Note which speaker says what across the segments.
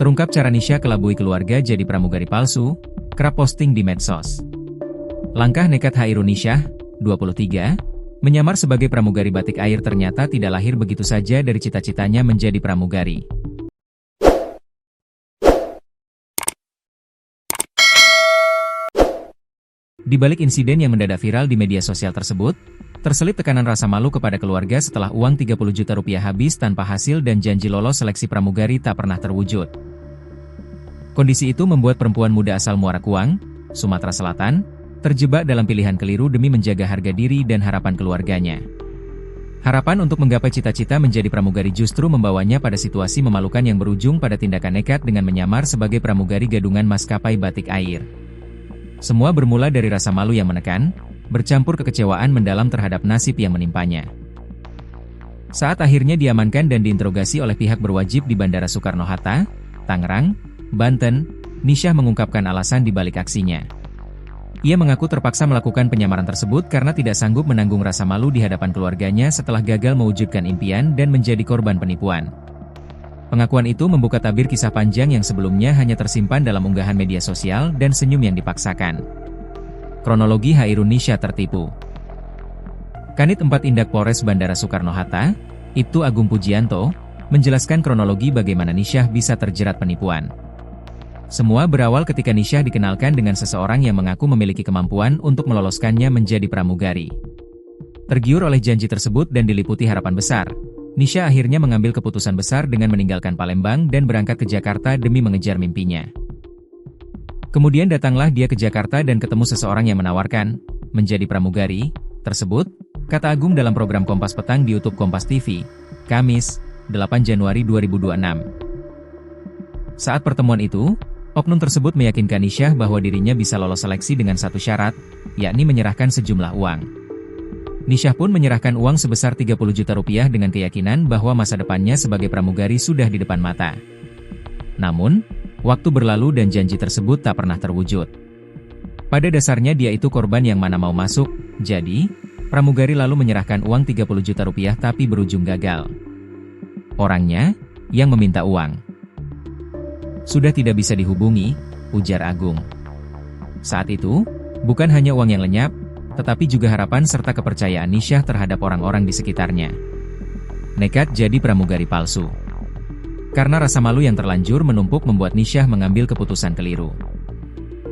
Speaker 1: Terungkap cara Nisha kelabui keluarga jadi pramugari palsu, kerap posting di medsos. Langkah nekat Hairun Nisyah, 23, menyamar sebagai pramugari batik air ternyata tidak lahir begitu saja dari cita-citanya menjadi pramugari. Di balik insiden yang mendadak viral di media sosial tersebut, terselip tekanan rasa malu kepada keluarga setelah uang 30 juta rupiah habis tanpa hasil dan janji lolos seleksi pramugari tak pernah terwujud. Kondisi itu membuat perempuan muda asal Muara Kuang, Sumatera Selatan, terjebak dalam pilihan keliru demi menjaga harga diri dan harapan keluarganya. Harapan untuk menggapai cita-cita menjadi pramugari justru membawanya pada situasi memalukan yang berujung pada tindakan nekat dengan menyamar sebagai pramugari gadungan maskapai batik air. Semua bermula dari rasa malu yang menekan, bercampur kekecewaan mendalam terhadap nasib yang menimpanya. Saat akhirnya diamankan dan diinterogasi oleh pihak berwajib di Bandara Soekarno-Hatta, Tangerang, Banten, Nisyah mengungkapkan alasan di balik aksinya. Ia mengaku terpaksa melakukan penyamaran tersebut karena tidak sanggup menanggung rasa malu di hadapan keluarganya setelah gagal mewujudkan impian dan menjadi korban penipuan. Pengakuan itu membuka tabir kisah panjang yang sebelumnya hanya tersimpan dalam unggahan media sosial dan senyum yang dipaksakan. Kronologi Hairun Nisyah tertipu. Kanit 4 Indak Polres Bandara Soekarno-Hatta, Ibtu Agung Pujianto, menjelaskan kronologi bagaimana Nisyah bisa terjerat penipuan. Semua berawal ketika Nisyah dikenalkan dengan seseorang yang mengaku memiliki kemampuan untuk meloloskannya menjadi pramugari. Tergiur oleh janji tersebut dan diliputi harapan besar, Nisyah akhirnya mengambil keputusan besar dengan meninggalkan Palembang dan berangkat ke Jakarta demi mengejar mimpinya. Kemudian datanglah dia ke Jakarta dan ketemu seseorang yang menawarkan menjadi pramugari tersebut, kata Agung dalam program Kompas Petang di YouTube Kompas TV, Kamis, 8 Januari 2026. Saat pertemuan itu, oknum tersebut meyakinkan Nisyah bahwa dirinya bisa lolos seleksi dengan satu syarat, yakni menyerahkan sejumlah uang. Nisyah pun menyerahkan uang sebesar 30 juta rupiah dengan keyakinan bahwa masa depannya sebagai pramugari sudah di depan mata. Namun, waktu berlalu dan janji tersebut tak pernah terwujud. Pada dasarnya dia itu korban yang mana mau masuk, jadi, pramugari lalu menyerahkan uang 30 juta rupiah tapi berujung gagal. Orangnya, yang meminta uang, sudah tidak bisa dihubungi, ujar Agung. Saat itu, bukan hanya uang yang lenyap, tetapi juga harapan serta kepercayaan Nisyah terhadap orang-orang di sekitarnya. Nekat jadi pramugari palsu. Karena rasa malu yang terlanjur menumpuk membuat Nisyah mengambil keputusan keliru.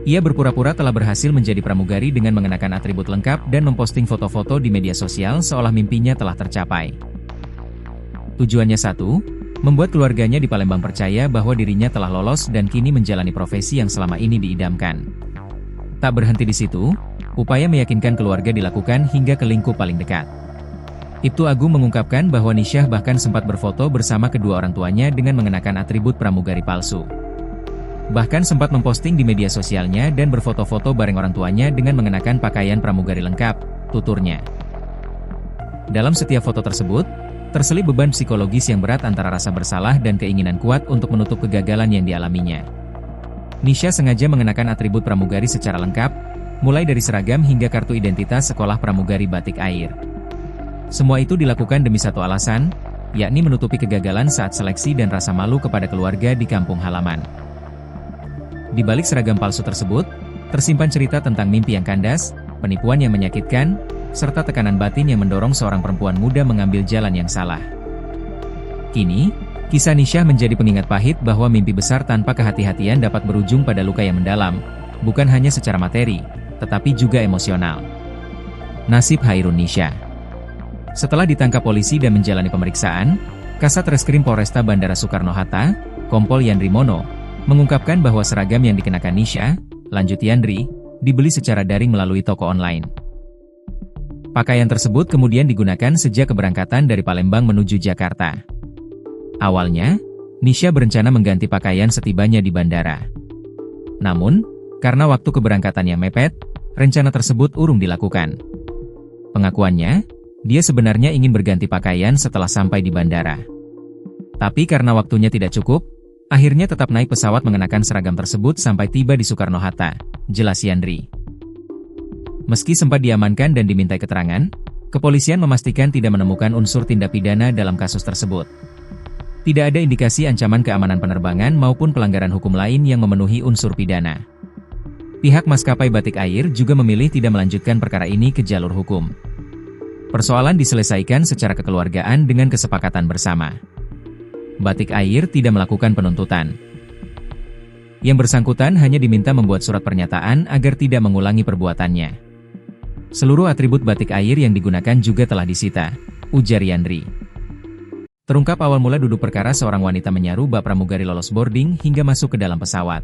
Speaker 1: Ia berpura-pura telah berhasil menjadi pramugari dengan mengenakan atribut lengkap dan memposting foto-foto di media sosial seolah mimpinya telah tercapai. Tujuannya satu, membuat keluarganya di Palembang percaya bahwa dirinya telah lolos dan kini menjalani profesi yang selama ini diidamkan. Tak berhenti di situ, upaya meyakinkan keluarga dilakukan hingga ke lingkup paling dekat. Ibtu Agung mengungkapkan bahwa Nisyah bahkan sempat berfoto bersama kedua orang tuanya dengan mengenakan atribut pramugari palsu. Bahkan sempat memposting di media sosialnya dan berfoto-foto bareng orang tuanya dengan mengenakan pakaian pramugari lengkap, tuturnya. Dalam setiap foto tersebut, terselip beban psikologis yang berat antara rasa bersalah dan keinginan kuat untuk menutup kegagalan yang dialaminya. Nisyah sengaja mengenakan atribut pramugari secara lengkap, mulai dari seragam hingga kartu identitas sekolah pramugari batik air. Semua itu dilakukan demi satu alasan, yakni menutupi kegagalan saat seleksi dan rasa malu kepada keluarga di kampung halaman. Di balik seragam palsu tersebut, tersimpan cerita tentang mimpi yang kandas, penipuan yang menyakitkan, serta tekanan batin yang mendorong seorang perempuan muda mengambil jalan yang salah. Kini, kisah Nisyah menjadi pengingat pahit bahwa mimpi besar tanpa kehati-hatian dapat berujung pada luka yang mendalam, bukan hanya secara materi, tetapi juga emosional. Nasib Hairun Nisyah. Setelah ditangkap polisi dan menjalani pemeriksaan, Kasat Reskrim Polresta Bandara Soekarno-Hatta, Kompol Yandri Mono, mengungkapkan bahwa seragam yang dikenakan Nisyah, lanjut Yandri, dibeli secara daring melalui toko online. Pakaian tersebut kemudian digunakan sejak keberangkatan dari Palembang menuju Jakarta. Awalnya, Nisyah berencana mengganti pakaian setibanya di bandara. Namun, karena waktu keberangkatannya mepet, rencana tersebut urung dilakukan. Pengakuannya, dia sebenarnya ingin berganti pakaian setelah sampai di bandara. Tapi karena waktunya tidak cukup, akhirnya tetap naik pesawat mengenakan seragam tersebut sampai tiba di Soekarno-Hatta, jelas Yandri. Meski sempat diamankan dan dimintai keterangan, kepolisian memastikan tidak menemukan unsur tindak pidana dalam kasus tersebut. Tidak ada indikasi ancaman keamanan penerbangan maupun pelanggaran hukum lain yang memenuhi unsur pidana. Pihak maskapai Batik Air juga memilih tidak melanjutkan perkara ini ke jalur hukum. Persoalan diselesaikan secara kekeluargaan dengan kesepakatan bersama. Batik Air tidak melakukan penuntutan. Yang bersangkutan hanya diminta membuat surat pernyataan agar tidak mengulangi perbuatannya. Seluruh atribut Batik Air yang digunakan juga telah disita, ujar Yandri. Terungkap awal mula duduk perkara seorang wanita menyaru bak pramugari lolos boarding hingga masuk ke dalam pesawat.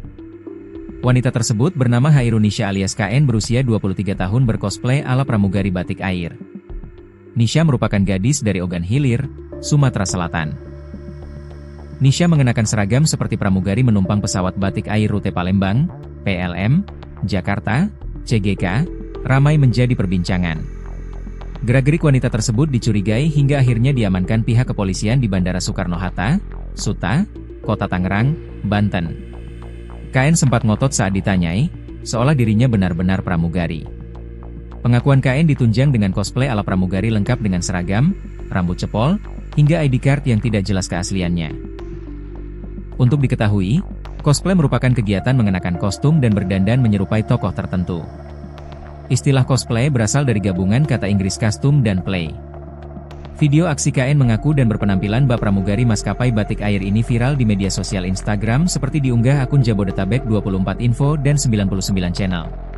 Speaker 1: Wanita tersebut bernama Hairunisha alias KN berusia 23 tahun bercosplay ala pramugari Batik Air. Nisha merupakan gadis dari Ogan Hilir, Sumatera Selatan. Nisha mengenakan seragam seperti pramugari menumpang pesawat Batik Air rute Palembang, PLM, Jakarta, CGK, ramai menjadi perbincangan. Gerak-gerik wanita tersebut dicurigai hingga akhirnya diamankan pihak kepolisian di Bandara Soekarno-Hatta, Suta, Kota Tangerang, Banten. KN sempat ngotot saat ditanyai, seolah dirinya benar-benar pramugari. Pengakuan KN ditunjang dengan cosplay ala pramugari lengkap dengan seragam, rambut cepol, hingga ID card yang tidak jelas keasliannya. Untuk diketahui, cosplay merupakan kegiatan mengenakan kostum dan berdandan menyerupai tokoh tertentu. Istilah cosplay berasal dari gabungan kata Inggris costume dan play. Video aksi KN mengaku dan berpenampilan bak pramugari maskapai Batik Air ini viral di media sosial Instagram seperti diunggah akun Jabodetabek 24 Info dan 99 Channel.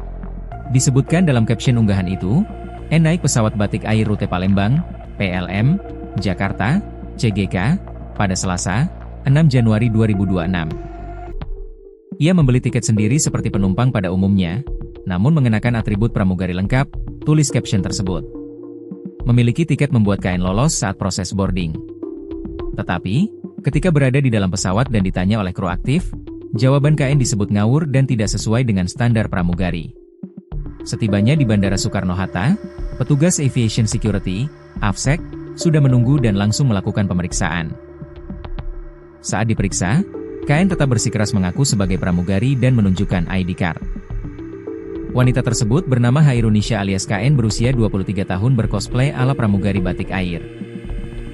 Speaker 1: Disebutkan dalam caption unggahan itu, N naik pesawat Batik Air rute Palembang, PLM, Jakarta, CGK, pada Selasa, 6 Januari 2026. Ia membeli tiket sendiri seperti penumpang pada umumnya, namun mengenakan atribut pramugari lengkap, tulis caption tersebut. Memiliki tiket membuat KN lolos saat proses boarding. Tetapi, ketika berada di dalam pesawat dan ditanya oleh kru aktif, jawaban KN disebut ngawur dan tidak sesuai dengan standar pramugari. Setibanya di Bandara Soekarno-Hatta, petugas Aviation Security, AFSEC, sudah menunggu dan langsung melakukan pemeriksaan. Saat diperiksa, KN tetap bersikeras mengaku sebagai pramugari dan menunjukkan ID card. Wanita tersebut bernama Hairunisha alias KN berusia 23 tahun bercosplay ala pramugari Batik Air.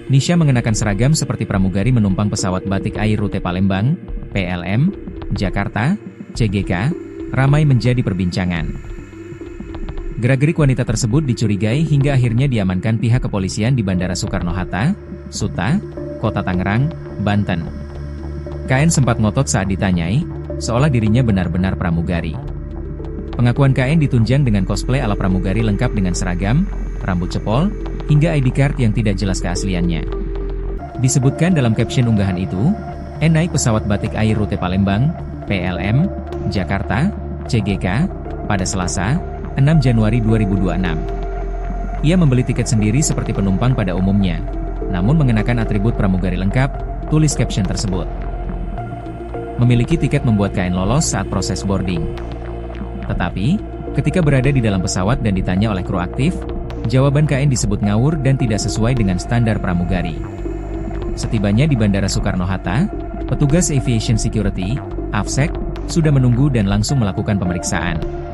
Speaker 1: Nisha mengenakan seragam seperti pramugari menumpang pesawat Batik Air rute Palembang, PLM, Jakarta, CGK, ramai menjadi perbincangan. Gerak-gerik wanita tersebut dicurigai hingga akhirnya diamankan pihak kepolisian di Bandara Soekarno-Hatta, Suta, Kota Tangerang, Banten. KN sempat ngotot saat ditanyai, seolah dirinya benar-benar pramugari. Pengakuan KN ditunjang dengan cosplay ala pramugari lengkap dengan seragam, rambut cepol, hingga ID card yang tidak jelas keasliannya. Disebutkan dalam caption unggahan itu, N naik pesawat Batik Air rute Palembang, PLM, Jakarta, CGK, pada Selasa, 6 Januari 2026. Ia membeli tiket sendiri seperti penumpang pada umumnya, namun mengenakan atribut pramugari lengkap, tulis caption tersebut. Memiliki tiket membuat KN lolos saat proses boarding. Tetapi, ketika berada di dalam pesawat dan ditanya oleh kru aktif, jawaban KN disebut ngawur dan tidak sesuai dengan standar pramugari. Setibanya di Bandara Soekarno-Hatta, petugas Aviation Security, AFSEC, sudah menunggu dan langsung melakukan pemeriksaan.